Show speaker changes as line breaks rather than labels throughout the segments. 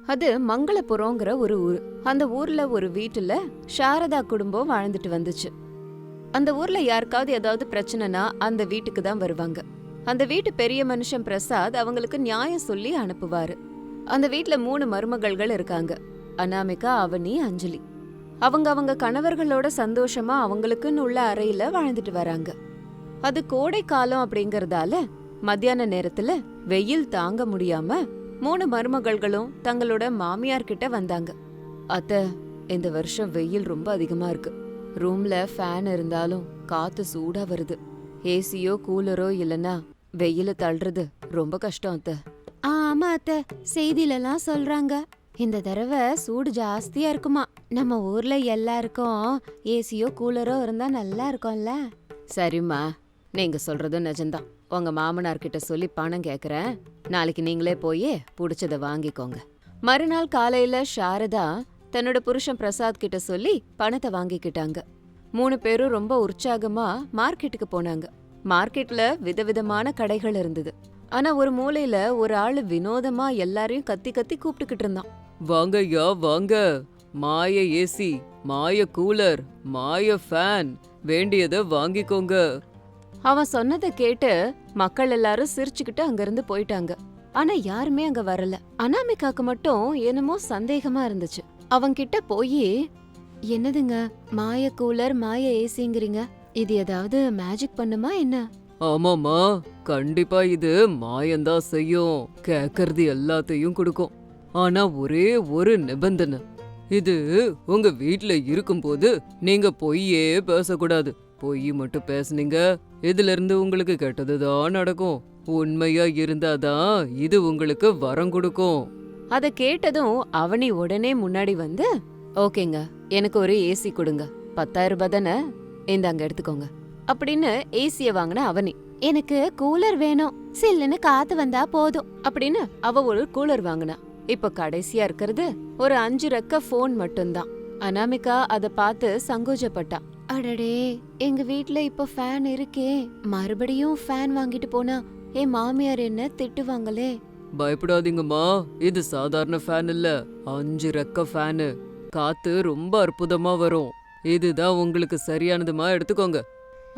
அது மங்களபுரம்ங்கிற ஒரு ஊர். அந்த ஊர்ல ஒரு வீட்டுல சாரதா குடும்பம் வாழ்ந்துட்டு வந்துச்சு. அந்த ஊர்ல யாருக்காவது ஏதாவது பிரச்சனைனா அந்த வீட்டுக்கு தான் வருவாங்க. அந்த வீட்டு பெரிய மனுஷன் பிரசாத் அவங்களுக்கு நியாயம் சொல்லி அனுப்புவாரு. அந்த வீட்ல 3 மருமகள்கள் இருக்காங்க. அனாமிகா, அவனி, அஞ்சலி. அவங்க கணவர்களோட சந்தோஷமா அவங்களுக்குன்னு உள்ள அறையில வாழ்ந்துட்டு வராங்க. அது கோடை காலம் அப்படிங்கறதால மத்தியான நேரத்துல வெயில் தாங்க முடியாம 3 மருமகள்களும் தங்களோட மாமியார் கிட்ட வந்தாங்க. அத்தை, இந்த வருஷம் வெயில் ரொம்ப அதிகமா இருக்கு. ரூம்ல ஃபேன் இருந்தாலும் காத்து சூடா வருது. ஏசியோ கூலரோ இல்லனா வெயில தள்ளுறது ரொம்ப கஷ்டம் அத்தை. ஆமா அத்தை, செய்திலலாம் சொல்றாங்க இந்த தடவை சூடு ஜாஸ்தியா இருக்குமா. நம்ம ஊர்ல எல்லாருக்கும் ஏசியோ கூலரோ இருந்தா நல்லா இருக்கும்ல. சரிம்மா, நீங்க சொல்றதும் நிஜம்தான். உங்க மாமனார் கிட்ட சொல்லி பணம் கேக்குறேன். நாளைக்கு நீங்களே போய் புடிச்சத வாங்கிக்கோங்க. மறுநாள் காலையில சாரதா தன்னோட புருஷன் பிரசாத் கிட்ட சொல்லி பணத்தை வாங்கிக்கிட்டாங்க. 3 பேரும் ரொம்ப உற்சாகமா மார்க்கெட்டுக்கு போனாங்க. மார்க்கெட்ல விதவிதமான கடைகள் இருந்தது. ஆனா ஒரு மூலையில ஒரு ஆளு வினோதமா எல்லாரையும் கத்தி கத்தி கூப்பிட்டுக்கிட்டு இருந்தான்.
வாங்க ஐயா வாங்க, மாய ஏசி, மாய கூலர், மாய ஃபேன், வேண்டியதை வாங்கிக்கோங்க.
அவன் சொன்னதை கேட்டு மக்கள் எல்லாரும் சிரிச்சுக்கிட்டு அங்கிருந்து போயிட்டாங்க. ஆனா யாருமே அங்க வரல. அனாமிகாக்கு மட்டும் என்னமோ சந்தேகமா இருந்துச்சு. அவன்கிட்ட போய், என்னதுங்க மாய கூலர் மாய ஏசிங்கிறீங்க, இது ஏதாவது மேஜிக் பண்ணுமா என்ன?
ஆமாமா, கண்டிப்பா இது மாயந்தான் செய்யும். கேக்கறது எல்லாத்தையும் கொடுக்கும். ஆனா ஒரே ஒரு நிபந்தனை. இது உங்க வீட்ல இருக்கும்போது நீங்க பொய்யே பேசக்கூடாது. பொய் மட்டும் பேசுனீங்க, இதுல இருந்து உங்களுக்கு கெட்டதுதான் நடக்கும். உண்மையா இருந்தாதான் இது உங்களுக்கு வரம் கொடுக்கும்.
அத கேட்டதும் அவனி உடனே முன்னாடி வந்து, ஓகேங்க, எனக்கு ஒரு ஏசி கொடுங்க. 10,000 ரூபாய் தானே, இந்தாங்க எடுத்துக்கோங்க அப்படின்னு ஏசிய வாங்கின அவனி. எனக்கு கூலர் வேணும், சில்லுன்னு காத்து வந்தா போதும் அப்படின்னு அவ ஒரு கூலர் வாங்கினா. இப்ப கடைசியா இருக்கிறது ஒரு 5 ரெக்க போன் மட்டும்தான். அனாமிகா அத பார்த்து சங்கோஜப்பட்டா. அடடே, எங்க வீட்ல இப்ப ஃபேன் இருக்கே, மறுபடியும் ஃபேன் வாங்கிட்டு போனா என் மாமியார் என்ன திட்டுவாங்களே.
பயப்படாதீங்கம்மா, இது சாதாரண ஃபேன் இல்ல, 5 ரெக்க ஃபேனு. காத்து ரொம்ப அற்புதமா வரும். இதுதான் உங்களுக்கு சரியானதுமா, எடுத்துக்கோங்க.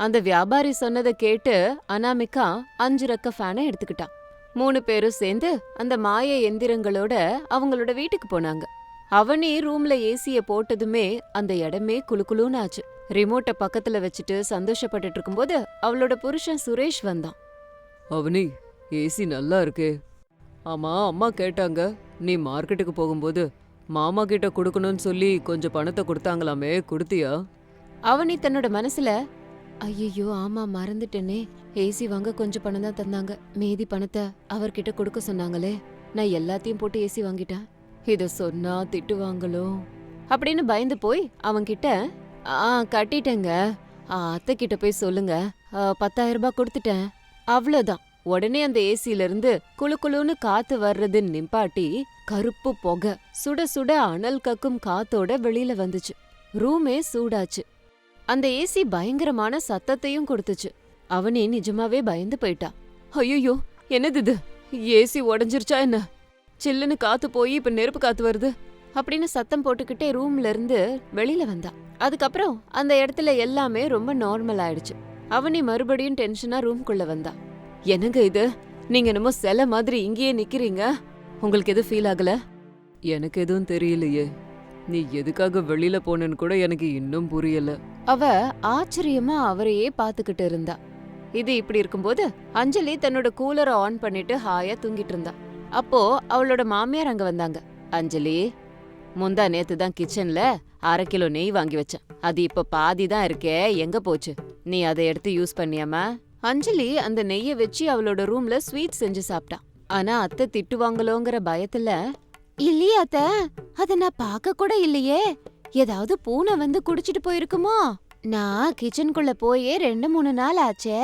அந்த வியாபாரி சொன்னதை கேட்டு அனாமிகா 5 ரெக்க ஃபேனை எடுத்துக்கிட்டா. 3 பேரும் சேர்ந்து அந்த மாய எந்திரங்களோட அவங்களோட வீட்டுக்கு போனாங்க. அவனி ரூம்ல ஏசிய போட்டதுமே அந்த இடமே குளுகுளுன்னு ஆச்சு. ரிமோட்டை பக்கத்துல வச்சுட்டு சந்தோஷப்பட்டுட்டு இருக்கும்போது அவளோட புருஷன் சுரேஷ் வந்தான்.
அவனி, ஏசி நல்லா இருக்கே. ஆமா, அம்மா கேட்டாங்க, நீ மார்க்கெட்டுக்கு போகும்போது மாமா கிட்ட கொடுக்கணும்னு சொல்லி கொஞ்சம் பணத்தை கொடுத்தாங்களாமே, கொடுத்தியா?
அவனி தன்னோட மனசுல, ஐயோ ஆமா மறந்துட்டேனே, ஏசி வாங்க கொஞ்சம் பணம் தான் தந்தாங்க, மீதி பணத்தை அவர்கிட்ட கொடுக்க சொன்னாங்களே, நான் எல்லாத்தையும் போட்டு ஏசி வாங்கிட்டேன், இத சொன்னா திட்டுவாங்களோ அப்படின்னு பயந்து போய் அவன்கிட்ட, கட்டிட்டேங்க, அத்தை கிட்ட போய் சொல்லுங்க, 10,000 ரூபாய் கொடுத்துட்டேன், அவ்வளவுதான். உடனே அந்த ஏசில இருந்து குளுகுளுன்னு காத்து வர்றது நிப்பாட்டி கருப்பு புகை சுட சுட அனல் கக்கும் காத்தோட வெளியில வந்துச்சு. ரூமே சூடாச்சு. அந்த ஏசி பயங்கரமான சத்தத்தையும் கொடுத்துச்சு. அவனே நிஜமாவே பயந்து போயிட்டா. ஐயோ, என்னது இது, ஏசி உடஞ்சிருச்சா என்ன? சில்லுன்னு காத்து போய் இப்ப நெருப்பு காத்து வருது அப்படின்னு சத்தம் போட்டுக்கிட்டே ரூம்ல இருந்து வெளியில வந்தா. அதுக்கப்புறம் அந்த இடத்துல எல்லாமே ரொம்ப நார்மல் ஆயிடுச்சு. அவனி மறுபடியும் டென்ஷனா ரூம்குள்ள வந்தா. என்னங்க இது, நீங்க என்னமோ சிலை மாதிரி இங்கேயே நிக்கிறீங்க, உங்களுக்கு எதுவும் ஃபீல் ஆகல?
எனக்கு எதுவும் தெரியலையே, நீ எதுக்காக வெளியில போனேன்னு கூட எனக்கு இன்னும் புரியல.
அவ ஆச்சரியமா அவரையே பாத்துக்கிட்டு இருந்தா. இது இப்படி இருக்கும்போது அஞ்சலி தன்னோட கூலரை ஆன் பண்ணிட்டு ஹாயா தூங்கிட்டு இருந்தா. அப்போ அவளோட மாமியார் அங்க வந்தாங்க. அஞ்சலி, முந்தா நேத்து தான் கிச்சன்ல 1/2 கிலோ நெய் வாங்கி வச்சேன், அது இப்ப பாதி தான் இருக்கே, எங்க போச்சு? நீ அதை எடுத்து யூஸ் பண்ணியாமா? அஞ்சலி அந்த நெய்ய வச்சு அவளோட ரூம்ல ஸ்வீட் செஞ்சு சாப்பிட்டா. ஆனா அத்தை திட்டுவாங்களோங்கிற பயத்துல, இல்லையே அத்தை, அத நான் பார்க்க கூட இல்லையே, ஏதாவது பூனை வந்து குடிச்சிட்டு போயிருக்குமோ, நான் கிச்சனுக்குள்ள போயே 2-3 நாள் ஆச்சே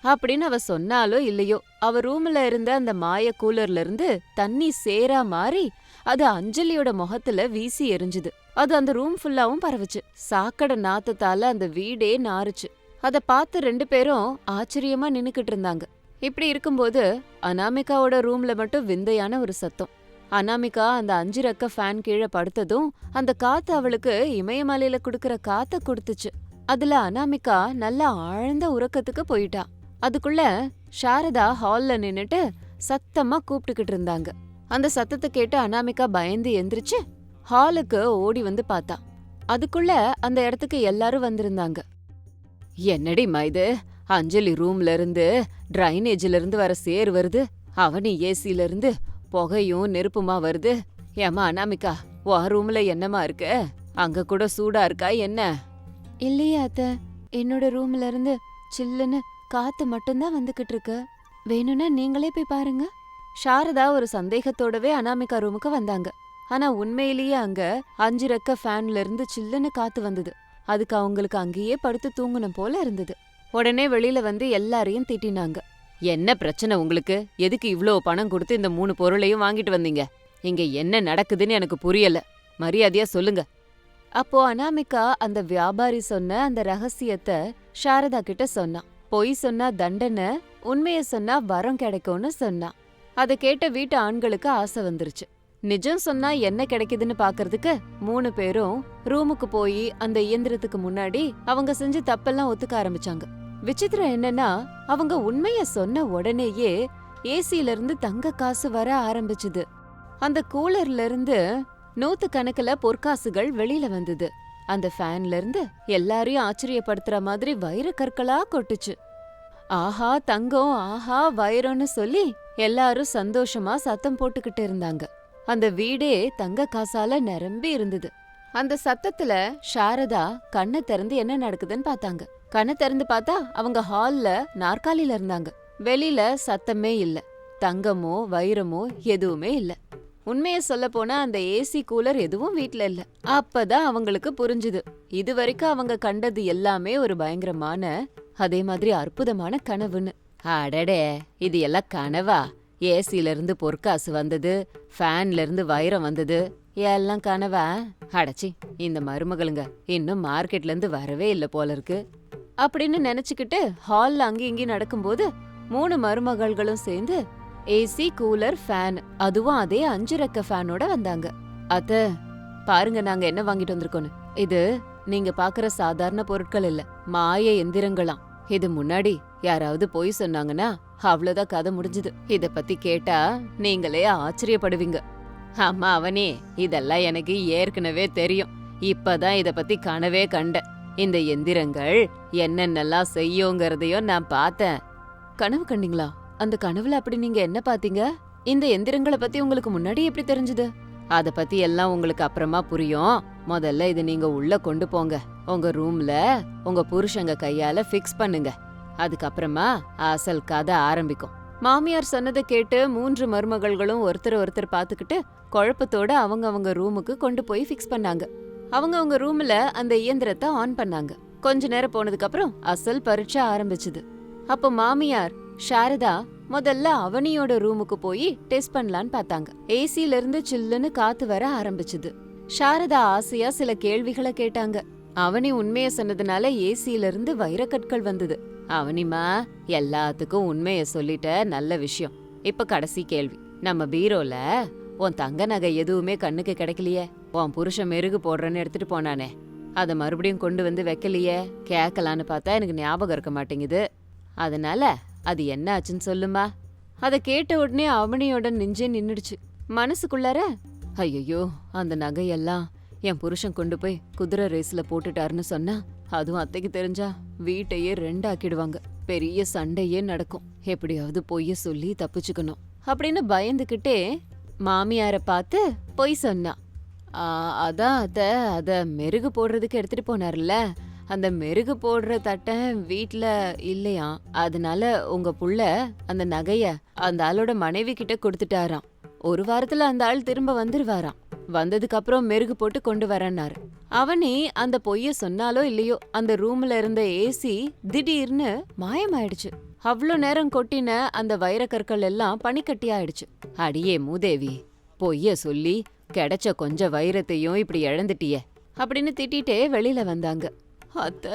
அப்படின்னு அவ சொன்னாலோ இல்லையோ, அவ ரூம்ல இருந்த அந்த மாய கூலர்ல இருந்து தண்ணி சேரா மாறி அது அஞ்சலியோட முகத்துல வீசி எரிஞ்சுது. அது அந்த ரூம் ஃபுல்லாவும் பரவுச்சு. சாக்கடை நாத்தத்தால அந்த வீடே நாறுச்சு. அத பார்த்து 2 பேரும் ஆச்சரியமா நின்னுக்கிட்டு இருந்தாங்க. இப்படி இருக்கும்போது அனாமிகாவோட ரூம்ல மட்டும் விந்தையான ஒரு சத்தம். அனாமிகா அந்த 5 ரெக்க ஃபேன் கீழே படுத்ததும் அந்த காத்து அவளுக்கு இமயமலையில குடுக்கற காத்த கொடுத்துச்சு. அதுல அனாமிகா நல்லா ஆழ்ந்த உறக்கத்துக்கு போயிட்டா. அதுக்குள்ள சாரதா ஹால்ல நின்னுட்டு சத்தமா கூப்பிட்டுக்கிட்டு இருந்தாங்க. அந்த சத்தத்தை கேட்டு அனாமிகா பயந்து எந்திரிச்சு ஹாலுக்கு ஓடி வந்து பார்த்தா. அதுக்குள்ள அந்த இடத்துக்கு எல்லாரும் வந்திருந்தாங்க. என்னடிம்மா இது? அஞ்சலி ரூம்ல இருந்து டிரைனேஜ்ல இருந்து வர சேர் வருது, அவனி ஏசில இருந்து புகையும் நெருப்புமா வருது. ஏமா அனாமிகா, உன் ரூம்ல என்னமா இருக்கு? அங்க கூட சூடா இருக்கா என்ன? இல்லையா அத்த, என்னோட ரூம்ல இருந்து சில்லுன்னு காத்து மட்டும்தான் வந்துகிட்டு இருக்கு. வேணும்னா நீங்களே போய் பாருங்க. சாரதா ஒரு சந்தேகத்தோடவே அனாமிகா ரூமுக்கு வந்தாங்க. ஆனா உண்மையிலேயே அங்க 5 ரெக்க ஃபேன்ல இருந்து சில்லுன்னு காத்து வந்தது. அதுக்கு அவங்களுக்கு அங்கேயே படுத்து தூங்கணும் போல இருந்தது. உடனே வெளியில வந்து எல்லாரையும் திட்டினாங்க. என்ன பிரச்சனை உங்களுக்கு? எதுக்கு இவ்ளோ பணம் கொடுத்து இந்த 3 பொருளையும் வாங்கிட்டு வந்தீங்க? இங்க என்ன நடக்குதுன்னு எனக்கு புரியல. மரியாதையா சொல்லுங்க. அப்போ அனாமிகா அந்த வியாபாரி சொன்ன அந்த ரகசியத்தை சாரதா கிட்ட சொன்னா. பொய் சொன்னா தண்டனை, உண்மைய சொன்னா வரம் கிடைக்கும்னு சொன்னா. அதை கேட்ட வீட்டு ஆண்களுக்கு ஆசை வந்துருச்சு. நிஜம் சொன்னா என்ன கிடைக்குதுன்னு பாக்குறதுக்கு 3 பேரும் ரூமுக்கு போய் அந்த இயந்திரத்துக்கு முன்னாடி அவங்க செஞ்ச தப்பெல்லாம் ஒத்துக்க ஆரம்பிச்சாங்க. விசித்திரம் என்னன்னா, அவங்க உண்மைய சொன்ன உடனேயே ஏசில இருந்து தங்க காசு வர ஆரம்பிச்சுது. அந்த கூலர்ல இருந்து 100 கணக்குல பொற்காசுகள் வெளியில வந்தது. அந்த ஃபேன்ல இருந்து எல்லாரையும் ஆச்சரியப்படுத்துற மாதிரி வைர கற்களா கொட்டுச்சு. ஆஹா தங்கம், ஆஹா வைரம்னு சொல்லி எல்லாரும் சந்தோஷமா சத்தம் போட்டுக்கிட்டு இருந்தாங்க. அந்த வீடே தங்க காசால நிரம்பி இருந்தது. அந்த சத்தத்துல சாரதா கண்ணை திறந்து என்ன நடக்குதுன்னு பார்த்தாங்க. கண்ணை திறந்து பார்த்தா அவங்க ஹால்ல நாற்காலியில இருந்தாங்க. வெளியில சத்தமே இல்ல, தங்கமோ வைரமோ எதுவுமே இல்ல. உண்மைய சொல்ல போனா அந்த ஏசி கூலர் எதுவும் வீட்ல இல்ல. அப்பதான் அவங்களுக்கு புரிஞ்சுது, இது வரைக்கும் அவங்க கண்டது எல்லாமே ஒரு பயங்கரமான, அதே மாதிரி அற்புதமான கனவுன்னு. அடடே, இது எல்லாம் கனவா? ஏசில இருந்து பொற்காசு வந்தது, ஃபேன்ல இருந்து வைரம் வந்தது, எல்லாம் கனவா? அடச்சி, இந்த மருமகளுங்க இன்னும் மார்க்கெட்ல இருந்து வரவே இல்ல போல இருக்கு அப்படின்னு நினைச்சுக்கிட்டு ஹால்ல அங்கேயும் இங்கேயும் நடக்கும்போது 3 மருமகள்களும் சேர்ந்து ஏசி கூலர் ஃபேன், அதுவும் அதே 5 ரெக்க ஃபேனோட வந்தாங்க. அத்த பாருங்க, நாங்க என்ன வாங்கிட்டு வந்திருக்கோன்னு. இது நீங்க பாக்குற சாதாரண பொருட்கள் இல்ல, மாய எந்திரங்களாம். இது முன்னாடி யாராவது பொய் சொன்னாங்கன்னா அவ்வளவுதான் கதை முடிஞ்சுது. இத பத்தி கேட்டா நீங்களே ஆச்சரியப்படுவீங்க. அம்மா அவனே, இதெல்லாம் எனக்கு ஏற்கனவே தெரியும். இப்பதான் இத பத்தி கனவே கண்டேன். இந்த எந்திரங்கள் என்னென்னலாம் செய்யுங்கிறதையும் நான் பார்த்தேன். கனவு கண்டீங்களா? அந்த கனவுல அப்படி நீங்க என்ன பாத்தீங்க? இந்த எந்திரங்களை பத்தி உங்களுக்கு முன்னாடி எப்படி தெரிஞ்சது? அத பத்தி எல்லாம் உங்களுக்கு அப்புறமா புரியும். முதல்ல இது நீங்க உள்ள கொண்டு போங்க, உங்க ரூம்ல உங்க புருஷங்க கையால ஃபிக்ஸ் பண்ணுங்க. அதுக்கப்புறமா அசல் கதை ஆரம்பிக்கும். மாமியார் சொன்னதை கேட்டு 3 மருமகள்களும் ஒருத்தர் பாத்துக்கிட்டு குழப்பத்தோட அவங்க ரூமுக்கு கொண்டு போய் ஃபிக்ஸ் பண்ணாங்க. அவங்க ரூம்ல அந்த இயந்திரத்தை ஆன் பண்ணாங்க. கொஞ்ச நேரம் போனதுக்கு அப்புறம் அசல் பரீட்சை ஆரம்பிச்சுது. அப்போ மாமியார் சாரதா முதல்ல அவனியோட ரூமுக்கு போய் டெஸ்ட் பண்ணலான்னு பார்த்தாங்க. ஏசில இருந்து சில்லுன்னு காத்து வர ஆரம்பிச்சுது. சாரதா ஆசையா சில கேள்விகளை கேட்டாங்க. அவனி உண்மைய சொன்னதுனால ஏசில இருந்து வைரக்கற்கள் வந்தது. அவனிமா, எல்லாத்துக்கும் உண்மைய சொல்லிட்ட, நல்ல விஷயம். இப்ப கடைசி கேள்வி. நம்ம பீரோல உன் தங்க நகை எதுவுமே கண்ணுக்கு கிடைக்கலையே. உன் புருஷன் மெருகு போடுறேன்னு எடுத்துட்டு போனானே, அதை மறுபடியும் கொண்டு வந்து வைக்கலையே. கேட்கலான்னு பார்த்தா எனக்கு ஞாபகம் இருக்க மாட்டேங்குது. அதனால அது என்ன ஆச்சுன்னு சொல்லுமா. அதை கேட்ட உடனே அவனியோட நெஞ்சே நின்னுடுச்சு. மனசுக்குள்ளார, ஐயோ, அந்த நகையெல்லாம் என் புருஷன் கொண்டு போய் குதிரை ரேஸ்ல போட்டுட்டாருன்னு சொன்னா, அதுவும் அத்தைக்கு தெரிஞ்சா வீட்டையே 2 ஆக்கிடுவாங்க. பெரிய சண்டையே நடக்கும். எப்படியாவது பொய்ய சொல்லி தப்பிச்சுக்கணும் அப்படின்னு பயந்துகிட்டே மாமியார பார்த்து பொய் சொன்னா. அதான் அத மெருகு போடுறதுக்கு எடுத்துட்டு போனார்ல, அந்த மெருகு போடுற தட்டை வீட்ல இல்லையா, அதனால உங்க புள்ள அந்த நகைய அந்த ஆளோட மனைவி கிட்ட கொடுத்துட்டாராம். 1 வாரத்துல அந்த ஆள் திரும்ப வந்துருவாராம். வந்ததுக்கு அப்புறம் மெருகு போட்டு கொண்டு வரேன்னாரு. அவனே அந்த பொய்ய சொன்னாலோ இல்லையோ, அந்த ரூம்ல இருந்த ஏசி திடீர்னு மாயமாயிடுச்சு. அவ்ளோ நேரம் கொட்டின அந்த வைரக்கற்கள் எல்லாம் பனிக்கட்டி ஆயிடுச்சு. அடியே மூதேவி, பொய்ய சொல்லி கிடைச்ச கொஞ்சம் வைரத்தையும் இப்படி இழந்துட்டிய அப்படின்னு திட்டிட்டே வெளியில வந்தாங்க. அத்த,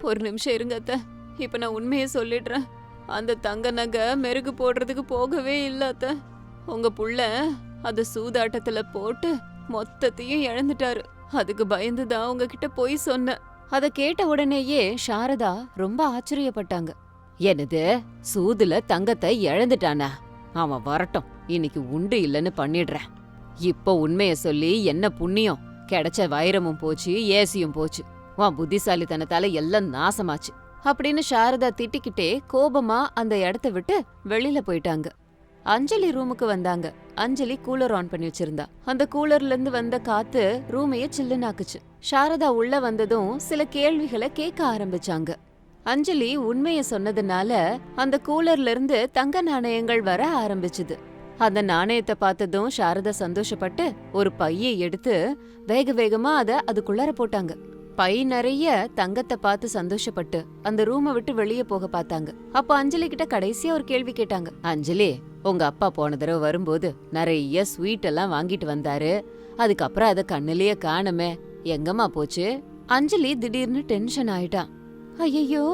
ஒரு நிமிஷம் இருங்க அத்த, இப்ப நான் உண்மையை சொல்லிடுறேன். அந்த தங்க நகை மெருகு போடுறதுக்கு போகவே இல்ல அத்த. உங்க புள்ள அத சூதாட்டத்துல போட்டு மொத்தத்தையும் இழந்துட்டாரு. அதுக்கு பயந்துதான் உங்ககிட்ட போய் சொன்னேன். அத கேட்ட உடனேயே சாரதா ரொம்ப ஆச்சரியப்பட்டாங்க. என்னது, சூதுல தங்கத்தை இழந்துட்டானா? அவன் வரட்டும், இன்னைக்கு உண்டு இல்லைன்னு பண்ணிடுறேன். இப்போ உண்மைய சொல்லி என்ன புண்ணியம்? கிடைச்ச வைரமும் போச்சு, ஏசியும் போச்சு. உன் புத்திசாலித்தனத்தால எல்லாம் நாசமாச்சு அப்படின்னு சாரதா திட்டிக்கிட்டே கோபமா அந்த இடத்த விட்டு வெளியில போயிட்டாங்க. அஞ்சலி ரூமுக்கு வந்தாங்க. அஞ்சலி கூலர் ஆன் பண்ணி வச்சிருந்தா. அந்த கூலர்ல இருந்து வந்த காத்து ரூமையே சில்லுனாக்குச்சு. சாரதா உள்ள வந்ததும் சில கேள்விகளை கேட்க ஆரம்பிச்சாங்க. அஞ்சலி உண்மைய சொன்னதுனால அந்த கூலர்ல இருந்து தங்க நாணயங்கள் வர ஆரம்பிச்சுது. அந்த நாணயத்தை பார்த்ததும் சாரதா சந்தோஷப்பட்டு ஒரு பையை எடுத்து வேக வேகமா அதுக்குள்ளார போட்டாங்க. பை நிறைய தங்கத்தை பார்த்து சந்தோஷப்பட்டு அந்த ரூமை விட்டு வெளியே போக பார்த்தாங்க. அப்ப அஞ்சலி கிட்ட கடைசியா ஒரு கேள்வி கேட்டாங்க. அஞ்சலி, உங்க அப்பா போன தடவை வரும்போது நிறைய ஸ்வீட் எல்லாம் வாங்கிட்டு வந்தாரு. அதுக்கப்புறம் அத கண்ணுலயே காணுமே, எங்கம்மா போச்சு? அஞ்சலி திடீர்னு டென்ஷன் ஆயிட்டான். ஐயோ,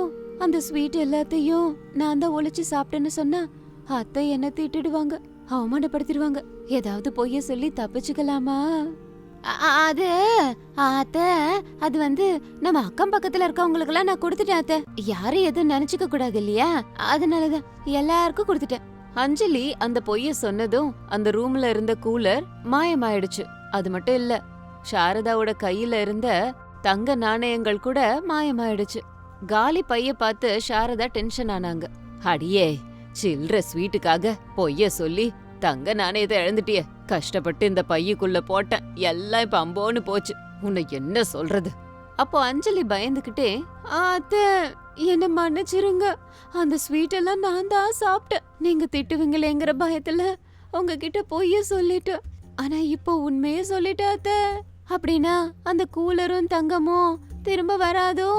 அந்த ஸ்வீட் எல்லாத்தையும் நான் தான் ஒளிச்சு சாப்பிட்டேன்னு சொன்னா அத்தை என்ன திட்டிடுவாங்க, அவமானப்படுத்திடுவாங்க. ஏதாவது பொய்ய சொல்லி தப்பிச்சுக்கலாமா? அது அத்தை, அது வந்து நம்ம அக்கம் பக்கத்துல இருக்கவங்களுக்கெல்லாம் நான் கொடுத்துட்டேன் அத்தை. யாரும் எதுவும் நினைச்சுக்க கூடாது இல்லையா, அதனாலதான் எல்லாருக்கும் கொடுத்துட்டேன். அஞ்சலி அந்த பொய்ய சொன்னதும் அந்த ரூம்ல இருந்த கூலர் மாயமாயிடுச்சு. அது மட்டும் இல்ல, சாரதாவோட கையில இருந்த தங்க நாணயங்கள் கூட மாயமாயிடுச்சு. காலி பைய பார்த்து சாரதா டென்ஷன் ஆனாங்க. அடியே, சில்ற ஸ்வீட்டுக்காக பொய்ய சொல்லி தங்க நாணயத்தை இழந்துட்டிய. கஷ்டப்பட்டு இந்த பையுக்குள்ள போட்டேன், எல்லாம் இப்ப அம்போன்னு போச்சு. உன்னை என்ன சொல்றது? அப்போ அஞ்சலி பயந்துகிட்டே, அத்தை என்ன மன்னிச்சிருங்க, அந்த ஸ்வீட் எல்லாம் நான் தான் சாப்பிட்டேன். நீங்க திட்டுவீங்களேங்கிற பயத்துல உங்ககிட்ட பொய்ய சொல்லிட்டேன். ஆனா இப்போ உண்மையே சொல்லிட்டேன் அத்தை. அப்படின்னா அந்த கூலரும் தங்கமும் திரும்ப வராதோ?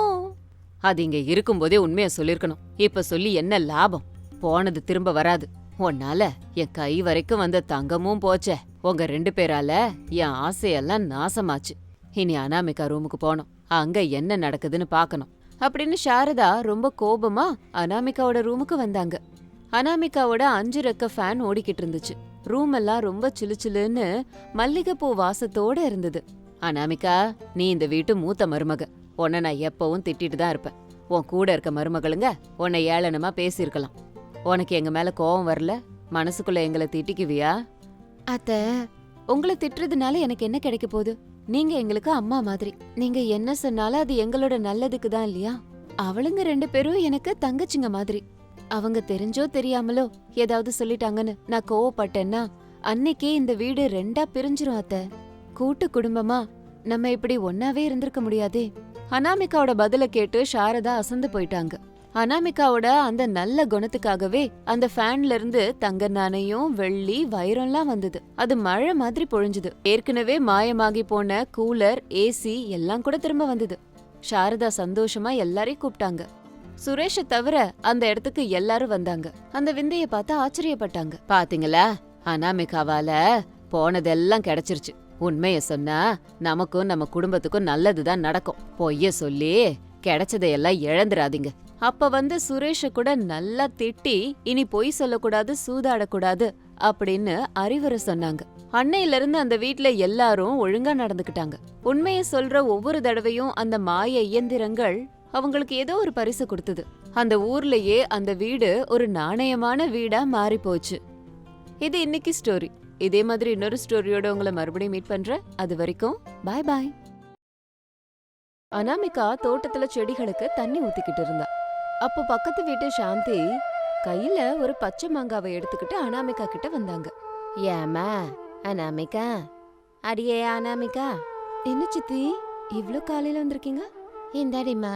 அது இங்க இருக்கும்போதே உண்மைய சொல்லிருக்கணும். இப்ப சொல்லி என்ன லாபம்? போனது திரும்ப வராது. உன்னால என் கை வரைக்கும் வந்த தங்கமும் போச்சே. உங்க 2 பேரால என் ஆசையெல்லாம் நாசமாச்சு. இனி அனாமிகா ரூமுக்கு போனோம், அங்க என்ன நடக்குதுன்னு பாக்கணும் அப்படின்னு சாரதா ரொம்ப கோபமா அனாமிகாவோட ரூமுக்கு வந்தாங்க. அனாமிகாவோட 5 ரெக்க ஃபேன் ஓடிக்கிட்டு இருந்துச்சு. ரூம் எல்லாம் ரொம்ப சிலுச்சிலுன்னு மல்லிகைப்பூ வாசத்தோட இருந்தது. அனாமிகா, நீ இந்த வீட்டு மூத்த மருமக. உன்னை நான் எப்பவும் திட்டிட்டு தான் இருப்பேன். உன் கூட இருக்க மருமகளுங்க உன்னை ஏளனமா பேசியிருக்கலாம். உனக்கு எங்க மேல கோவம் வரல? மனசுக்குள்ள எங்களை திட்டிக்குவியா? அத்தை, உங்களை திட்டுறதுனால எனக்கு என்ன கிடைக்க போகுது? நீங்க எங்களுக்கு அம்மா மாதிரி. நீங்க என்ன சொன்னாலும் அது எங்களோட நல்லதுக்கு தான் இல்லையா? அவளுங்க 2 பேரும் எனக்கு தங்கச்சிங்க மாதிரி. அவங்க தெரிஞ்சோ தெரியாமலோ ஏதாவது சொல்லிட்டாங்கன்னு நான் கோவப்பட்டேன்னா அன்னைக்கே இந்த வீடு 2ஆ பிரிஞ்சிரும் அத்தை. கூட்டு குடும்பமா நம்ம இப்படி ஒன்னாவே இருந்திருக்க முடியாதே. அனாமிகாவோட பதில கேட்டு சாரதா அசந்து போயிட்டாங்க. அனாமிகாவோட அந்த நல்ல குணத்துக்காகவே அந்த ஃபேன்ல இருந்து தங்க நாணயம், வெள்ளி, வைரம்லாம் வந்தது. அது மழை மாதிரி பொழிஞ்சுது. ஏற்கனவே மாயமாகி போன கூலர், ஏசி எல்லாம் கூட திரும்ப வந்தது. சாரதா சந்தோஷமா எல்லாரையும் கூப்பிட்டாங்க. சுரேஷ தவிர அந்த இடத்துக்கு எல்லாரும் வந்தாங்க. அந்த விந்தைய பார்த்து ஆச்சரியப்பட்டாங்க. பாத்தீங்களா, அனாமிகாவால போனதெல்லாம் கிடைச்சிருச்சு. உண்மைய சொன்னா நமக்கும் நம்ம குடும்பத்துக்கும் நல்லதுதான் நடக்கும். பொய்ய சொல்லி கிடைச்சதையெல்லாம் இழந்துராதீங்க. அப்ப வந்து சுரேஷ கூட நல்லா திட்டி இனி பொய் சொல்லக்கூடாது, சூதாடக்கூடாது அப்படின்னு அறிவுரை சொன்னாங்க. அன்னையில இருந்து அந்த வீட்ல எல்லாரும் ஒழுங்கா நடந்துக்கிட்டாங்க. உண்மைய சொல்ற ஒவ்வொரு தடவையும் அந்த மாய இயந்திரங்கள் அவங்களுக்கு ஏதோ ஒரு பரிசு கொடுத்தது. அந்த ஊர்லயே அந்த வீடு ஒரு நாணயமான வீடா மாறி போச்சு. இது இன்னைக்கு ஸ்டோரி. இதே மாதிரி இன்னொரு ஸ்டோரியோட உங்களை மறுபடியும் மீட் பண்றேன். அது வரைக்கும் பாய் பாய். அனாமிகா தோட்டத்துல செடிகளுக்கு தண்ணி ஊத்திக்கிட்டு இருந்தா. அப்போ பக்கத்து வீட்டு சாந்தி கையில ஒரு பச்சை மாங்காவை எடுத்துக்கிட்டு அனாமிகா கிட்ட வந்தாங்க. ஏமா அனாமிகா? அடியே அனாமிகா. என்ன சித்தி இவ்ளோ காலையில வந்திருக்கீங்க? இந்தாடிமா,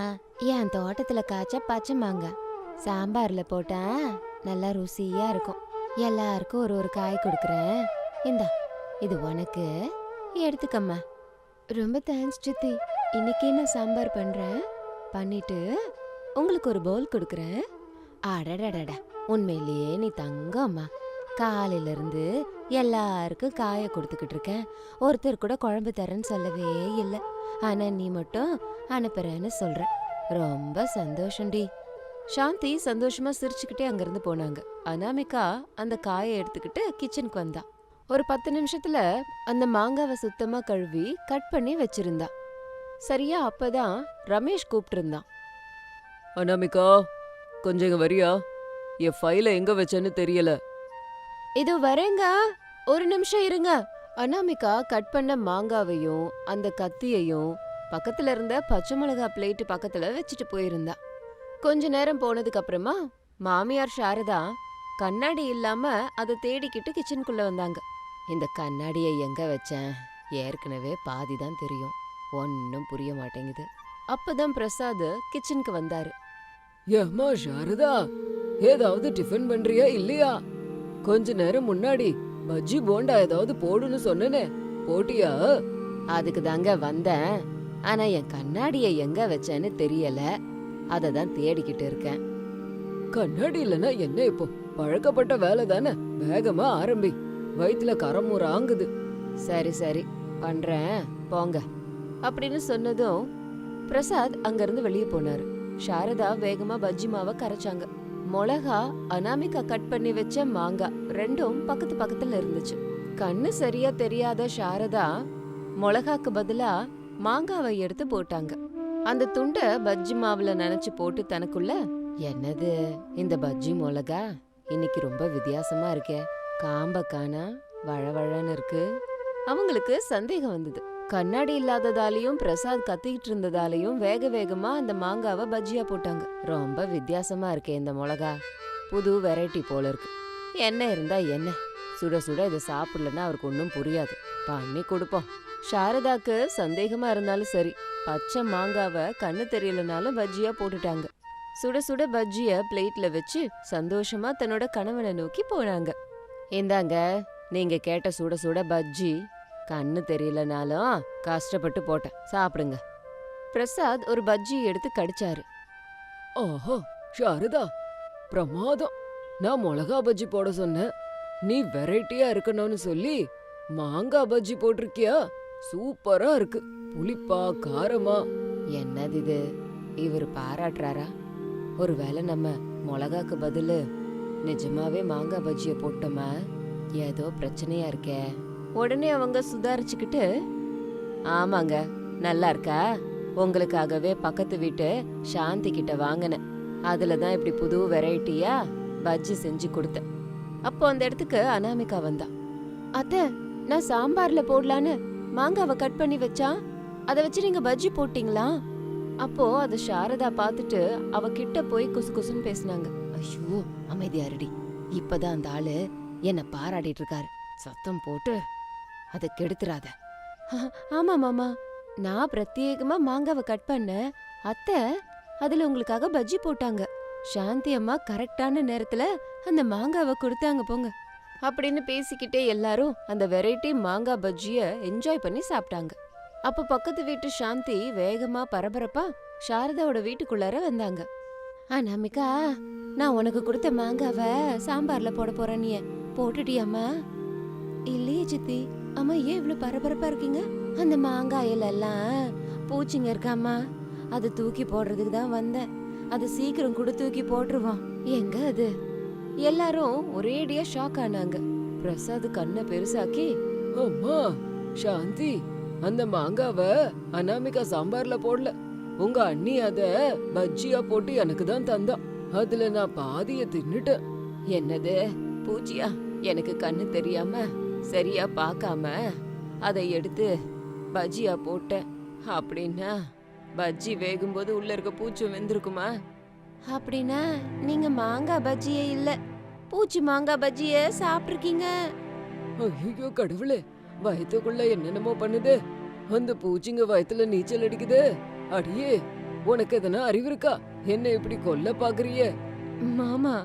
என் தோட்டத்துல காய்ச்ச பச்சை மாங்காய். சாம்பார்ல போட்டா நல்லா ருசியா இருக்கும். எல்லாருக்கும் ஒரு காய் கொடுக்குறேன். இந்தா, இது உனக்கு, எடுத்துக்கம்மா. ரொம்ப தேங்க்ஸ் சித்தி. இன்னைக்கு நான் சாம்பார் பண்றேன், பண்ணிட்டு உங்களுக்கு ஒரு பவுல் கொடுக்குறேன். அடடடடா, உண்மையிலேயே நீ தங்கம்மா. காலையில இருந்து எல்லாருக்கும் காய கொடுத்துக்கிட்டு இருக்கேன். ஒருத்தர் கூட குழம்பு தரேன்னு சொல்லவே இல்லை. ஆனா நீ மட்டும் அனுப்புறேன்னு சொல்ற. ரொம்ப சந்தோஷம்டி. சாந்தி சந்தோஷமா சிரிச்சுக்கிட்டே அங்கிருந்து போனாங்க. அனாமிகா அந்த காயை எடுத்துக்கிட்டு கிச்சனுக்கு வந்தா. ஒரு 10 நிமிஷத்துல அந்த மாங்காவை சுத்தமா கழுவி கட் பண்ணி வச்சிருந்தா. சரியா அப்பதான் ரமேஷ் கூப்பிட்டு இருந்தான்.
அனாமிகா, கொஞ்சம் இங்க வரியா? என் ஃபைலை எங்க வச்சேன்னு தெரியல.
இதோ வரேங்க, ஒரு நிமிஷம் இருங்க. அனாமிகா கட் பண்ண மாங்காவையும் அந்த கத்தியையும் பக்கத்துல இருந்த பச்சை மிளகா பிளேட் பக்கத்துல வச்சுட்டு போயிருந்தா. கொஞ்ச நேரம் போனதுக்கு அப்புறமா மாமியார் சாரதா கண்ணாடி இல்லாம அதை தேடிக்கிட்டு கிச்சனுக்குள்ள வந்தாங்க. இந்த கண்ணாடியை எங்க வச்சேன், ஏற்கனவே பாதி தான் தெரியும், ஒன்னும் புரிய மாட்டேங்குது. அப்பதான் பிரசாத் கிச்சனுக்கு வந்தாரு.
ஏம்மா சாரதா, ஏதாவது டிஃபன் பண்றியா இல்லையா? கொஞ்ச நேரம் முன்னாடி பஜ்ஜி போண்டா ஏதாவது போடுன்னு சொன்னனே, போட்டியா?
அதுக்கு தாங்க வந்தேன், ஆனா என் கண்ணாடியை எங்க வச்சேன்னு தெரியல, அதை தான் தேடிக்கிட்டு இருக்கேன்.
கண்ணாடி இல்லைன்னா என்ன இப்போ? பழக்கப்பட்ட வேலை தானே, வேகமா ஆரம்பி. வயித்துல கரமுறாங்குது.
சரி சரி பண்றேன் போங்க அப்படின்னு சொன்னதும் பிரசாத் அங்கிருந்து வெளியே போனாரு. சாரதா வேகமா பஜ்ஜி மாவை கரைச்சாங்க. மிளகா, அனாமிகா கட் பண்ணி வச்ச மாங்காய் ரெண்டும் பக்கத்து பக்கத்துல இருந்துச்சு. கண்ணு சரியா தெரியாத சாரதா மிளகாக்கு பதிலா மாங்காவை எடுத்து போட்டாங்க. அந்த துண்டை பஜ்ஜி மாவுல நனைச்சு போட்டு தனக்குள்ள, என்னது இந்த பஜ்ஜி மிளகா இன்னைக்கு ரொம்ப வித்தியாசமா இருக்கே, காம்ப காணா, வழவழன்னு இருக்கு. அவங்களுக்கு சந்தேகம் வந்தது. கண்ணாடி இல்லாததாலையும் பிரசாத் கத்திக்கிட்டு இருந்ததாலையும் வேக வேகமா அந்த மாங்காவை பஜ்ஜியா போட்டாங்க. ரொம்ப வித்தியாசமா இருக்கே இந்த மிளகா, புது வெரைட்டி போல இருக்கு. என்ன இருந்தா என்ன, சுட சுட இதை சாப்பிடலன்னா அவருக்கு ஒன்றும் புரியாது, பண்ணி கொடுப்போம். சாரதாக்கு சந்தேகமா இருந்தாலும் சரி, பச்சை மாங்காவை கண்ணு தெரியலனாலும் பஜ்ஜியா போட்டுட்டாங்க. சுட சுட பஜ்ஜிய பிளேட்ல வச்சு சந்தோஷமா தன்னோட கணவனை நோக்கி போனாங்க. இந்தாங்க, நீங்க கேட்ட சுட சுட பஜ்ஜி, கண்ணு தெரியலனாலும் கஷ்டப்பட்டு போட்டேன், சாப்பிடுங்க. பிரசாத் ஒரு பஜ்ஜி எடுத்து கடிச்சாரு.
ஆஹா சாரதா, பிரமாதம். நான் மிளகா பஜ்ஜி போட சொன்னேன், நீ வெரைட்டியா இருக்கணும்னு சொல்லி மாங்காய் பஜ்ஜி போட்டிருக்கியா? சூப்பரா இருக்கு. புளிப்பா காரமா?
என்னது இது, இவர் பாராட்டுறாரா? ஒருவேளை நம்ம மிளகாக்கு பதிலு நிஜமாவே மாங்காய் பஜ்ஜிய போட்டோமா, ஏதோ பிரச்சனையா இருக்கே. உடனே அவங்க சுதாரிச்சுக்கிட்டு, ஆமாங்க நல்லா இருக்கா, உங்களுக்காகவே பக்கத்து வீட்டு சாந்தி கிட்ட வாங்கினேன், அதுலதான் இப்படி புது வெரைட்டியா பஜ்ஜி செஞ்சு கொடுத்தேன். அப்போ அந்த இடத்துக்கு அனாமிகா வந்தா. அத்தை, நான் சாம்பார்ல போடலான்னு மாங்காவை கட் பண்ணி வச்சா, அதை வச்சு நீங்க பஜ்ஜி போட்டீங்களா? அப்போ அது சாரதா பார்த்துட்டு அவ கிட்ட போய் குசு குசுன்னு பேசினாங்க. ஐயோ அமைதியாருடி, இப்பதான் அந்த ஆளு என்ன பாராட்டிட்டு இருக்காரு, சத்தம் போட்டு அதை கெடுத்துறாத. ஆமா மாமா, நான் பிரத்யேகமா மாங்காவை கட் பண்ண, அத்தை அதுல உங்களுக்காக பஜ்ஜி போட்டாங்க, சாந்தி அம்மா கரெக்டான நேரத்துல அந்த மாங்காவை கொடுத்தாங்க போங்க அப்படின்னு பேசிக்கிட்டே எல்லாரும் அந்த வெரைட்டி மாங்காய் பஜ்ஜிய என்ஜாய் பண்ணி சாப்பிட்டாங்க. அப்ப பக்கத்து வீட்டு சாந்தி வேகமா பரபரப்பா சாரதாவோட வீட்டுக்குள்ளார வந்தாங்க. அனாமிகா, நான் உனக்கு கொடுத்த மாங்காவை சாம்பார்ல போட போறேன், நீ போட்டுட்டியாம்மா? இல்லையே சித்தி. அம்மா ஏன் இவ்வளவு பரபரப்பா இருக்கீங்க? அந்த மாங்காயில எல்லாம் பூச்சிங்க இருக்காம்மா, அது தூக்கி போடுறதுக்கு தான் வந்தேன், அது சீக்கிரம் கூட தூக்கி போட்டுருவான். எங்க அது? எல்லாரும் ஒரேடியா ஷாக் ஆனாங்க. பிரசாத் கண்ணை பெருசாக்கி,
அம்மா சாந்தி, அந்த மாங்காவ அனாமிகா சாம்பார்ல போடல, உங்க அண்ணி அத பஜ்ஜியா போட்டு எனக்கு தான் தந்தா, அதுல நான் பாதிய தின்னுட்டேன்.
என்னது பூச்சியா? எனக்கு கண்ணு தெரியாம சரியா பார்க்காம அதை எடுத்து பஜ்ஜியா போட்டேன். அப்படின்னா பஜ்ஜி வேகும்போது உள்ள இருக்க பூச்சி வெந்திருக்குமா? அப்படின்னா நீங்க மாங்காய் பஜ்ஜியே இல்ல, பூச்சி மாங்காய் பஜ்ஜிய சாப்பிட்டுருக்கீங்க.
ஐயோ கடவுளே, வயித்துக்குள்ள என்னென்னமோ பண்ணுது, அந்த பூச்சிங்க வயித்துல நீச்சல் அடிக்குது. அடியே, உனக்கு எதனா அறிவு இருக்கா? என்ன இப்படி கொல்ல பாக்குறிய?
மாமா,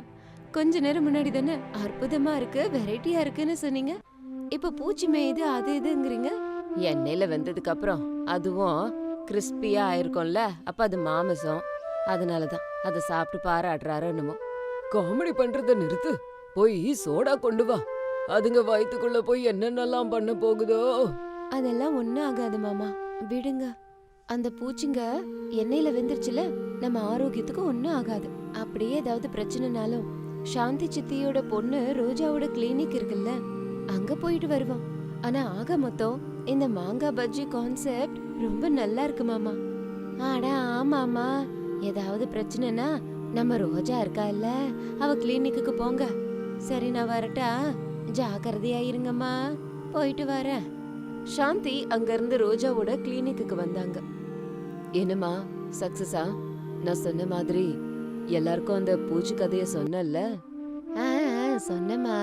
கொஞ்ச நேரம் முன்னாடி தானே அற்புதமா இருக்கு, வெரைட்டியா இருக்குன்னு சொன்னீங்க, இப்ப பூச்சி மேயுது அது இதுங்கிறீங்க. எண்ணெயில வெந்ததுக்கு அப்புறம் அதுவும் கிறிஸ்பியா ஆயிருக்கும்ல, அப்ப அது மாமிசம், அதனாலதான் அதை சாப்பிட்டு பாராட்டுறாரு என்னமோ.
காமெடி பண்றத நிறுத்து, போய் சோடா கொண்டு வா, அதுங்க வயித்துக்குள்ள போய் என்னென்னலாம் பண்ண போகுதோ.
அதெல்லாம் ஒண்ணும் ஆகாது மாமா, விடுங்க. அந்த பூச்சிங்க எண்ணெயில வெந்துருச்சுல, நம்ம ஆரோக்கியத்துக்கு ஒண்ணும் ஆகாது. அப்படியே ஏதாவது பிரச்சனைனாலும் சாந்தி சித்தியோட பொண்ணு ரோஜாவோட கிளினிக் இருக்குல்ல, அங்க போயிட்டு வருவோம். ஆனா ஆக மொத்தம் இந்த மாங்காய் பஜ்ஜி கான்செப்ட் ரொம்ப நல்லா இருக்கு மாமா. ஆடா ஆமாமா, ஏதாவது பிரச்சனைனா நம்ம ரோஜா இருக்கா இல்ல, அவ கிளினிக்கு போங்க. சரி நான் வரட்டா, ஜாக்கிரதையா இருங்கம்மா, போயிட்டு வரேன். சாந்தி அங்க இருந்து ரோஜாவோட கிளினிக்கு வந்தாங்க. என்னம்மா சக்சஸா? நான் சொன்ன மாதிரி எல்லாருக்கும் அந்த பூச்சி கதைய சொன்னல? சொன்னம்மா,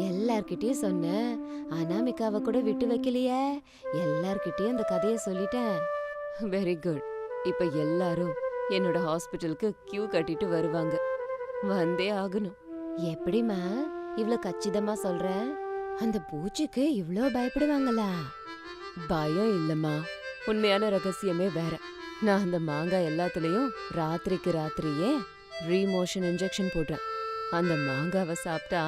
எல்லார்கிட்டயும் சொன்னேன். அனாமிகாவை கூட விட்டு வைக்கலையே, எல்லார்கிட்டயும் அந்த கதைய சொல்லிட்டேன். Very good. இப்ப எல்லாரும் என்னோட ஹாஸ்பிட்டலுக்கு கியூ கட்டிட்டு வருவாங்க. வந்தே ஆகணும். எப்படிமா இவ்ளோ கச்சிதமா சொல்ற? அந்த பூச்சிக்கு இவ்ளோ பயப்படுவாங்களா? பயம் இல்லம்மா, உண்மையான ரகசியமே வேற. நான் அந்த மாங்காய் எல்லாத்துலயும் ராத்திரிக்கு ராத்திரியே ரீமோஷன் இன்ஜெக்ஷன் போடுறேன். அந்த மாங்காவை சாப்பிட்டா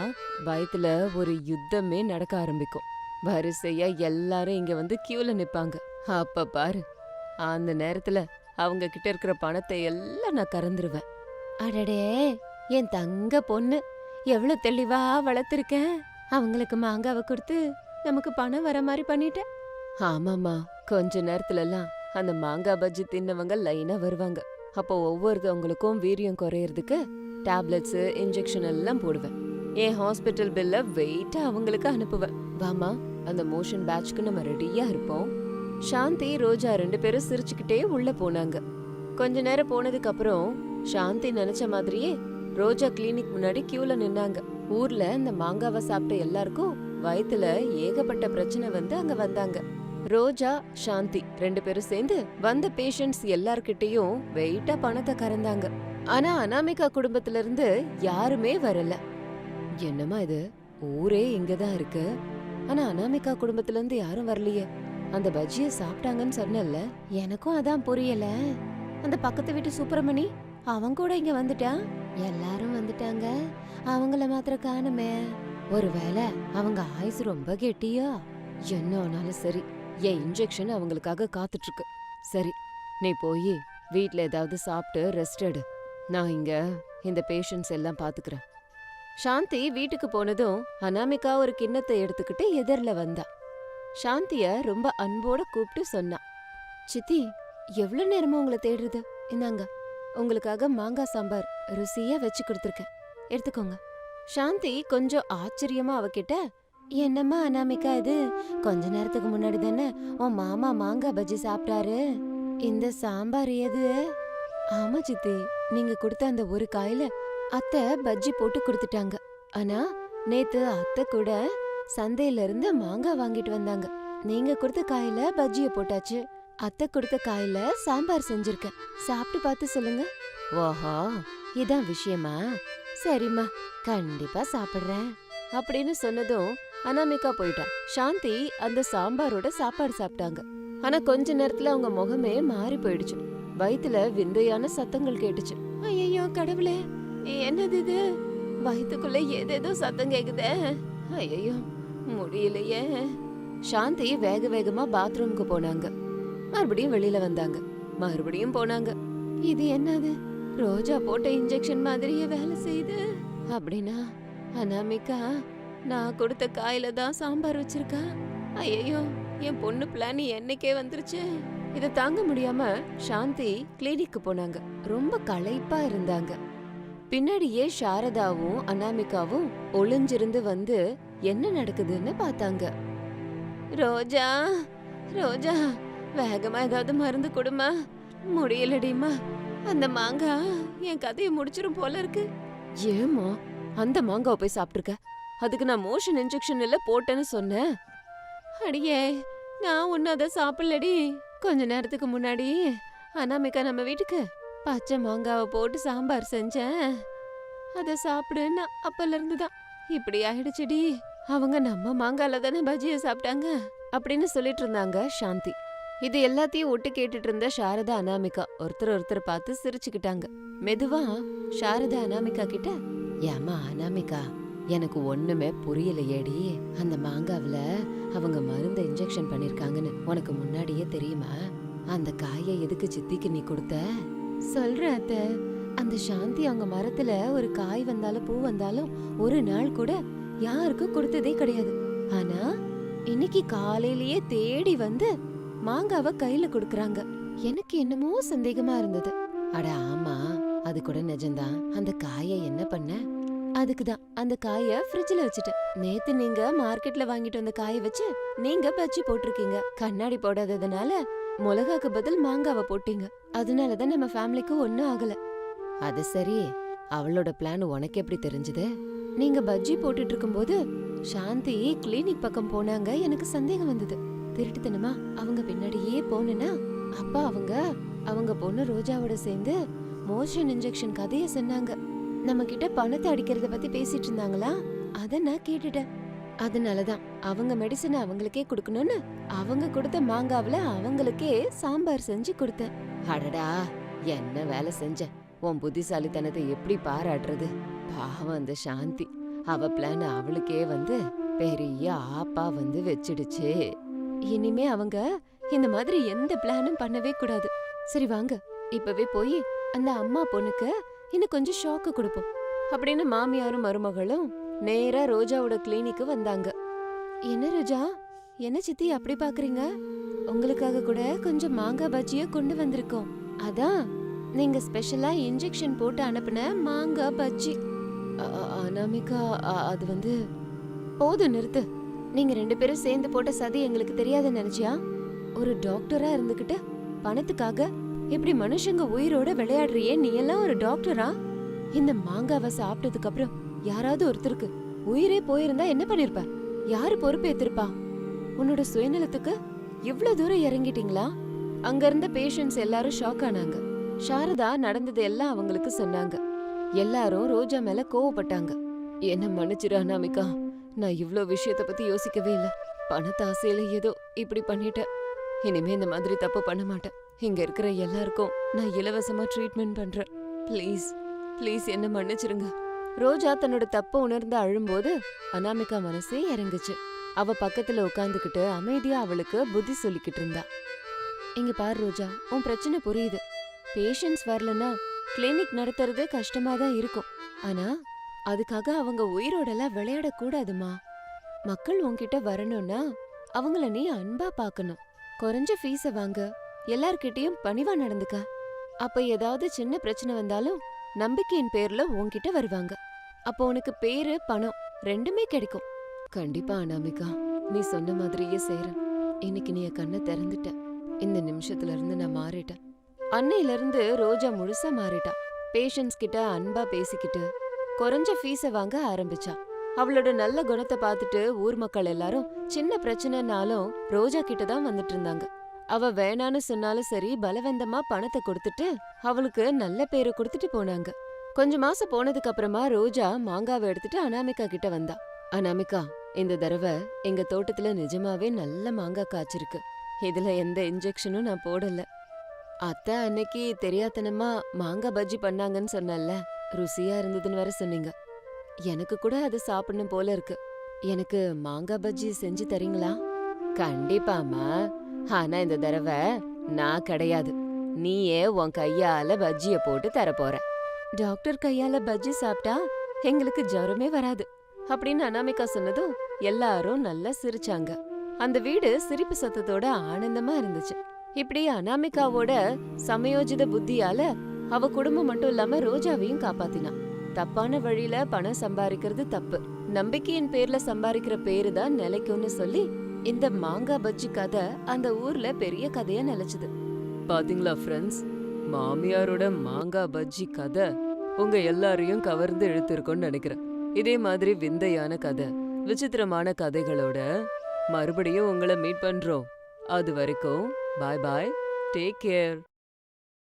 வயித்துல ஒரு யுத்தமே நடக்க ஆரம்பிக்கும். வரிசையா எல்லாரும் இங்க வந்து கியூல நிப்பாங்க. அப்ப பாரு, அந்த நேரத்துல அவங்க கிட்ட இருக்கிற பணத்தை எல்லாம் நான் கறந்துருவேன். அடடே, என் தங்க பொண்ணு எவ்வளவு தெளிவா வளர்த்திருக்கேன். அவங்களுக்கு மாங்காவை கொடுத்து நமக்கு பணம் வர மாதிரி பண்ணிட்டேன். ஆமாமா, கொஞ்ச நேரத்துலலாம் அந்த மாங்காய் பஜ்ஜி தின்னவங்க லைனா வருவாங்க. அப்போ ஒவ்வொருத்தவங்களுக்கும் வீரியம் குறையறதுக்கு டேப்லெட்ஸ் இன்ஜெக்ஷன் எல்லாம் போடுவேன். என் ஹாஸ்பிட்டல் பில்ல வெயிட்டா அவங்களுக்கு அனுப்புவேன். வாமா, அந்த மோஷன் பேட்ச்க்கு நம்ம ரெடியா இருப்போம். சாந்தி ரோஜா 2 பேரும் சிரிச்சுக்கிட்டே உள்ள போனாங்க. கொஞ்ச நேரம் போனதுக்கு அப்புறம் சாந்தி நினைச்ச மாதிரியே ரோஜா கிளினிக் முன்னாடி கியூல நின்னாங்க. ஊர்ல இந்த மாங்காவை சாப்பிட்ட எல்லாருக்கும் வயித்துல ஏகப்பட்ட பிரச்சனை வந்து அங்க வந்தாங்க. ரோஜா சாந்தி 2 பேரும் சேர்ந்து வந்த பேஷண்ட்ஸ் எல்லார்கிட்டயும் வெயிட்டா பணத்தை கறந்தாங்க. ஆனா அனாமிகா குடும்பத்துல இருந்து யாருமே வரல. என்னமா இது, ஊரே இங்கதான் இருக்கு, ஆனா அனாமிகா குடும்பத்துல இருந்து யாரும் வரலையே. அந்த பஜ்ஜிய சாப்பிட்டாங்கன்னு சொன்னல, எனக்கும் அதான் புரியல. அந்த பக்கத்து வீட்டு சுப்பிரமணி அவன் கூட இங்க வந்துட்டான். எல்லாரும் வந்துட்டாங்க, அவங்கள மாத்திரம் காணுமே. ஒருவேளை அவங்க ஆயுசு ரொம்ப கெட்டியோ? என்ன ஆனாலும் சரி, என் இன்ஜெக்ஷன் அவங்களுக்காக காத்துட்டு இருக்கு. சரி, நீ போய் வீட்ல ஏதாவது சாப்பிட்டு ரெஸ்ட் எடு. நான் இங்க இந்த பேஷண்ட்ஸ் எல்லாம் பாத்துக்கிறேன். சாந்தி வீட்டுக்கு போனதும் அனாமிகா ஒரு கிண்ணத்தை எடுத்துக்கிட்டு எதிரில வந்தா. சாந்திய ரொம்ப அன்போட கூப்பிட்டு சொன்னா, சித்தி, எவ்வளவு நேரமா உங்களை தேடுறது? இந்தாங்க, உங்களுக்காக மாங்காய் சாம்பார் ருசியா வச்சு கொடுத்துருக்கேன், எடுத்துக்கோங்க. சாந்தி கொஞ்சம் ஆச்சரியமா அவகிட்ட, என்னம்மா அனாமிகா இது, கொஞ்ச நேரத்துக்கு முன்னாடி தானே உன் மாமா மாங்காய் பஜ்ஜி சாப்பிட்டாரு, இந்த சாம்பார் எது? ஆமா சித்தி, நீங்க கொடுத்த அந்த ஒரு காயில அத்தை பஜ்ஜி போட்டு கொடுத்துட்டாங்க. ஆனா நேத்து அத்தை கூட சந்தையில இருந்து மாங்காய் வாங்கிட்டு வந்தாங்க. நீங்க கொடுத்த காயில பஜ்ஜிய போட்டாச்சு, அத்தை கொடுத்த காயில சாம்பார் செஞ்சிருக்கேன். சாப்பிட்டு பார்த்து சொல்லுங்க. ஓஹோ, இதான் விஷயமா? சரிம்மா, கண்டிப்பா சாப்பிடுறேன் அப்படின்னு சொன்னதும் அனாமிகா போயிட்டா. சாந்தி அந்த சாம்பாரோட சாப்பாடு சாப்பிட்டாங்க. ஆனா கொஞ்ச நேரத்துல அவங்க முகமே மாறி போயிடுச்சு. வயித்துல விந்தையான சத்தங்கள் கேட்டுச்சு. ஐயோ கடவுளே, என்னது இது? வயித்துக்குள்ள ஏதேதோ சத்தம் கேக்குதே. ஐயோ முடியலையே. சாந்தி வேக வேகமா பாத்ரூமுக்கு போனாங்க. மறுபடியும் வெளியில வந்தாங்க, மறுபடியும் போனாங்க. இது என்னது? ரோஜா போட்ட இன்ஜெக்ஷன் மாதிரியே வேலை செய்யுது. அப்படின்னா அனாமிகா நான் கொடுத்த காயில தான் சாம்பார் வச்சிருக்கா. ஐயோ, என் பொண்ணு பிளான் என்னைக்கே வந்துருச்சு. இதை தாங்க முடியாம சாந்தி கிளினிக்கு போனாங்க. ரொம்ப களைப்பா இருந்தாங்க. பின்னாடியே சாரதாவும் அனாமிகாவும் ஒளிஞ்சிருந்து வந்து என்ன நடக்குதுன்னு பார்த்தாங்க. ரோஜா, ரோஜா, வேகமா ஏதாவது மருந்து கொடுமா. முடியலடிமா, அந்த மாங்காய் என் கதையை முடிச்சிரும் போல இருக்கு. ஏமா அந்த மாங்காவை போய் சாப்பிட்டுருக்க? அதுக்கு நான் மோஷன் இன்ஜெக்ஷன் இல்ல போட்டேன்னு சொன்னேன். அடியே, நான் ஒன்னும் அதை சாப்பிடலடி. கொஞ்ச நேரத்துக்கு முன்னாடி அனாமிகா நம்ம வீட்டுக்கு பச்சை மாங்காவை போட்டு சாம்பார் செஞ்சேன், அதை சாப்பிடுன்னா அப்பல இருந்துதான் இப்படி ஆயிடுச்சுடி. அவங்க நம்ம மாங்கால தானே பஜ்ஜிய சாப்பிட்டாங்க அப்படின்னு சொல்லிட்டு இருந்தாங்க சாந்தி. இது எல்லாத்தையும் ஒட்டு கேட்டுட்டு இருந்த சாரதா அனாமிகா ஒருத்தர் பார்த்து சிரிச்சுக்கிட்டாங்க. மெதுவா சாரதா அனாமிகா கிட்ட, ஏமா அனாமிகா, எனக்கு ஒண்ணுமே புரியலையேடி. அந்த மாங்காவில அவங்க மருந்த இன்ஜெக்ஷன் பண்ணிருக்காங்கன்னு உனக்கு முன்னாடியே தெரியுமா? அந்த காயை எதுக்கு சித்திக்கு நீ கொடுத்த? சொல்ற அத்தை, அந்த சாந்தி அவங்க மரத்துல ஒரு காய் வந்தாலும் பூ வந்தாலும் ஒரு நாள் கூட யாருக்கும் கொடுத்ததே கிடையாது. ஆனா இன்னைக்கு காலையிலேயே தேடி வந்து மாங்காவை கையில கொடுக்கறாங்க. எனக்கு என்னமோ சந்தேகமா இருந்தது. அட ஆமா, அது கூட நிஜம்தான். அந்த காயை என்ன பண்ண? அதுக்குதான் அந்த காயை ஃப்ரிட்ஜ்ல வச்சுட்டேன். நேத்து நீங்க மார்க்கெட்ல வாங்கிட்டு வந்த காயை வச்சு நீங்க பஜ்ஜி போட்டிருக்கீங்க. கண்ணாடி போடாததுனால மிளகாக்கு பதில் மாங்காவை போட்டீங்க. அதனாலதான் நம்ம ஃபேமிலிக்கு ஒண்ணும் ஆகல. அது சரி, அவளோட பிளான் உனக்கு எப்படி தெரிஞ்சது? நீங்க பஜ்ஜி போட்டுட்டு இருக்கும்போது சாந்தி கிளினிக் பக்கம் போனாங்க. எனக்கு சந்தேகம் வந்தது. திருட்டுத்தனமா அவங்க பின்னாடியே போனேன்னா அப்பா அவங்க பொண்ணு ரோஜாவோட சேர்ந்து மோஷன் இன்ஜெக்ஷன் கதைய சொன்னாங்க. நம்ம கிட்ட பணத்தை அடிக்கிறத பத்தி பேசிட்டு இருந்தாங்களா? அத நான் கேட்டுட்டேன். அதனாலதான் அவங்க மெடிசனை அவங்களுக்கே கொடுக்கணும்னு அவங்க கொடுத்த மாங்காவுல அவங்களுக்கே சாம்பார் செஞ்சு கொடுத்தேன். அடடா, என்ன வேலை செஞ்ச! உன் புத்திசாலித்தனத்தை எப்படி பாராட்டுறது? பாவம் அந்த சாந்தி, அவ பிளான் அவளுக்கே வந்து பெரிய ஆப்பா வந்து வச்சிடுச்சு. இனிமே அவங்க இந்த மாதிரி எந்த பிளானும் பண்ணவே கூடாது. சரி வாங்க, இப்பவே போய் அந்த அம்மா பொண்ணுக்கு இன்னும் கொஞ்சம் ஷாக்கு கொடுப்போம் அப்படின்னு மாமியாரும் மருமகளும் நேரா ரோஜாவோட கிளினிக்கு வந்தாங்க. என்ன ரோஜா, என்ன சித்தி அப்படி பாக்குறீங்க? உங்களுக்காக கூட கொஞ்சம் மாங்காய் பஜ்ஜிய கொண்டு வந்திருக்கோம். அதான் நீங்க ஸ்பெஷலா இன்ஜெக்ஷன் போட்டு அனுப்புன மாங்காய் பஜ்ஜி. அனாமிகா, அது வந்து போதும் நிறுத்து. நீங்க 2 பேரும் சேர்ந்து போட்ட சதி எங்களுக்கு தெரியாதுன்னு நினைச்சியா? ஒரு டாக்டரா இருந்துகிட்டு பணத்துக்காக இப்படி மனுஷங்க உயிரோட விளையாடுறியே, நீ எல்லாம் ஒரு டாக்டரா? இந்த மாங்காவை சாப்பிட்டதுக்கு அப்புறம் யாராவது ஒருத்தருக்கு உயிரே போயிருந்தா என்ன பண்ணிருப்ப? யாரு பொறுப்பேத்திருப்பா? உன்னோட சுயநலத்துக்கு இவ்ளோ தூரம் இறங்கிட்டீங்களா? அங்க இருந்த பேஷண்ட்ஸ் எல்லாரும் ஷாக் ஆனாங்க. சாரதா நடந்தது எல்லாம் அவங்களுக்கு சொன்னாங்க. எல்லாரும் ரோஜா மேல கோவப்பட்டாங்க. என்ன மன்னிச்சிரு அனாமிகா, நான் இவ்ளோ விஷயத்த பத்தி யோசிக்கவே இல்ல. பணத்தாசையில ஏதோ இப்படி பண்ணிட்டேன். இனிமே இந்த மாதிரி தப்பு பண்ண மாட்டேன். இங்க இருக்கிற எல்லாருக்கும் நான் இலவசமா ட்ரீட்மெண்ட் பண்றேன். ப்ளீஸ் ப்ளீஸ் என்ன மன்னிச்சிருங்க. ரோஜா தன்னோட தப்ப உணர்ந்து அழும்போது அனாமிகா மனசே இறங்குச்சு. அவ பக்கத்துல உட்காந்துக்கிட்டு அமைதியா அவளுக்கு புத்தி சொல்லிக்கிட்டு இருந்தா. இங்க பாரு ரோஜா, உன் பிரச்சனை புரியுது. பேஷண்ட்ஸ் வரலன்னா கிளினிக் நடத்துறது கஷ்டமா தான் இருக்கும். ஆனா அதுக்காக அவங்க உயிரோடலாம் விளையாடக்கூடாதுமா. மக்கள் உன்கிட்ட வரணும்னா அவங்கள நீ அன்பா பாக்கணும். குறைஞ்ச ஃபீஸ வாங்க, எல்லார்கிட்டயும் பணிவா நடந்துக்க. அப்ப ஏதாவது சின்ன பிரச்சனை வந்தாலும் நம்பிக்கையின் பேர்ல உன்கிட்ட வருவாங்க. அப்போ உனக்கு பேரு பணம் ரெண்டுமே கிடைக்கும். கண்டிப்பா அனாமிகா, நீ சொன்ன மாதிரியே செய்றேன். இன்னைக்கு நீ கண்ணை திறந்துட்ட. இந்த நிமிஷத்துல இருந்து நான் மாறிட்டேன். அன்னையில இருந்து ரோஜா முழுசா மாறிட்டா. பேஷண்ட்ஸ் கிட்ட அன்பா பேசிக்கிட்டு குறைஞ்ச ஃபீஸ வாங்க ஆரம்பிச்சா. அவளோட நல்ல குணத்தை பார்த்துட்டு ஊர் மக்கள் எல்லாரும் சின்ன பிரச்சனைனாலும் ரோஜா கிட்ட தான் வந்துட்டு இருந்தாங்க. அவ வேணான்னு சொன்னாலும் சரி, பலவந்தமா பணத்தை கொடுத்துட்டு அவளுக்கு நல்ல பேரு கொடுத்துட்டு போனாங்க. கொஞ்ச மாசம் போனதுக்கு அப்புறமா ரோஜா மாங்காவை எடுத்துட்டு அனாமிகா கிட்ட வந்தா. அனாமிகா, இந்த தடவை எங்க தோட்டத்துல நிஜமாவே நல்ல மாங்காய் காய்ச்சிருக்கு. இதுல எந்த இன்ஜெக்ஷனும் நான் போடல. அத்தை அன்னைக்கு தெரியாதனமா மாங்காய் பஜ்ஜி பண்ணாங்கன்னு சொன்னல, ருசியா இருந்ததுன்னு வேற சொன்னீங்க. எனக்கு கூட அது சாப்பிடணும் போல இருக்கு. எனக்கு மாங்காய் பஜ்ஜி செஞ்சு தரீங்களா? கண்டிப்பாமா. ஆனா இந்த தடவை நான் கிடையாது, நீயே உன் கையால பஜ்ஜிய போட்டு தரப்போற. டாக்டர் கையால பஜ்ஜி சாப்பிட்டா எங்களுக்கு ஜுரமே வராது அப்படின்னு அனாமிகா சொன்னதும் எல்லாரும் நல்லா சிரிச்சாங்க. அந்த வீடு சிரிப்பு சத்தத்தோட ஆனந்தமா இருந்துச்சு. இப்படி அனாமிகாவோட சமயோஜித புத்தியால அவ குடும்பம் மட்டும் இல்லாம ரோஜாவையும் காப்பாத்தினா. தப்பான வழியில பணம் சம்பாதிக்கிறது தப்பு, நம்பிக்கையின் பேர்ல சம்பாதிக்கிற பேரு தான் நிலைக்கும்னு சொல்லி இந்த மாங்காய் பஜ்ஜி கதை அந்த ஊர்ல பெரிய கதையா நிலைச்சுது.
பாத்தீங்களா ஃப்ரெண்ட்ஸ், மாமியாரோட மாங்காய் பஜ்ஜி கதை உங்க எல்லாரையும் கவர்ந்து இழுத்திருக்கோன்னு நினைக்கிறேன். இதே மாதிரி விந்தையான கதை, விசித்திரமான கதைகளோட மறுபடியும் உங்களை மீட் பண்றோம். அது வரைக்கும் பாய் பாய், டேக் கேர்.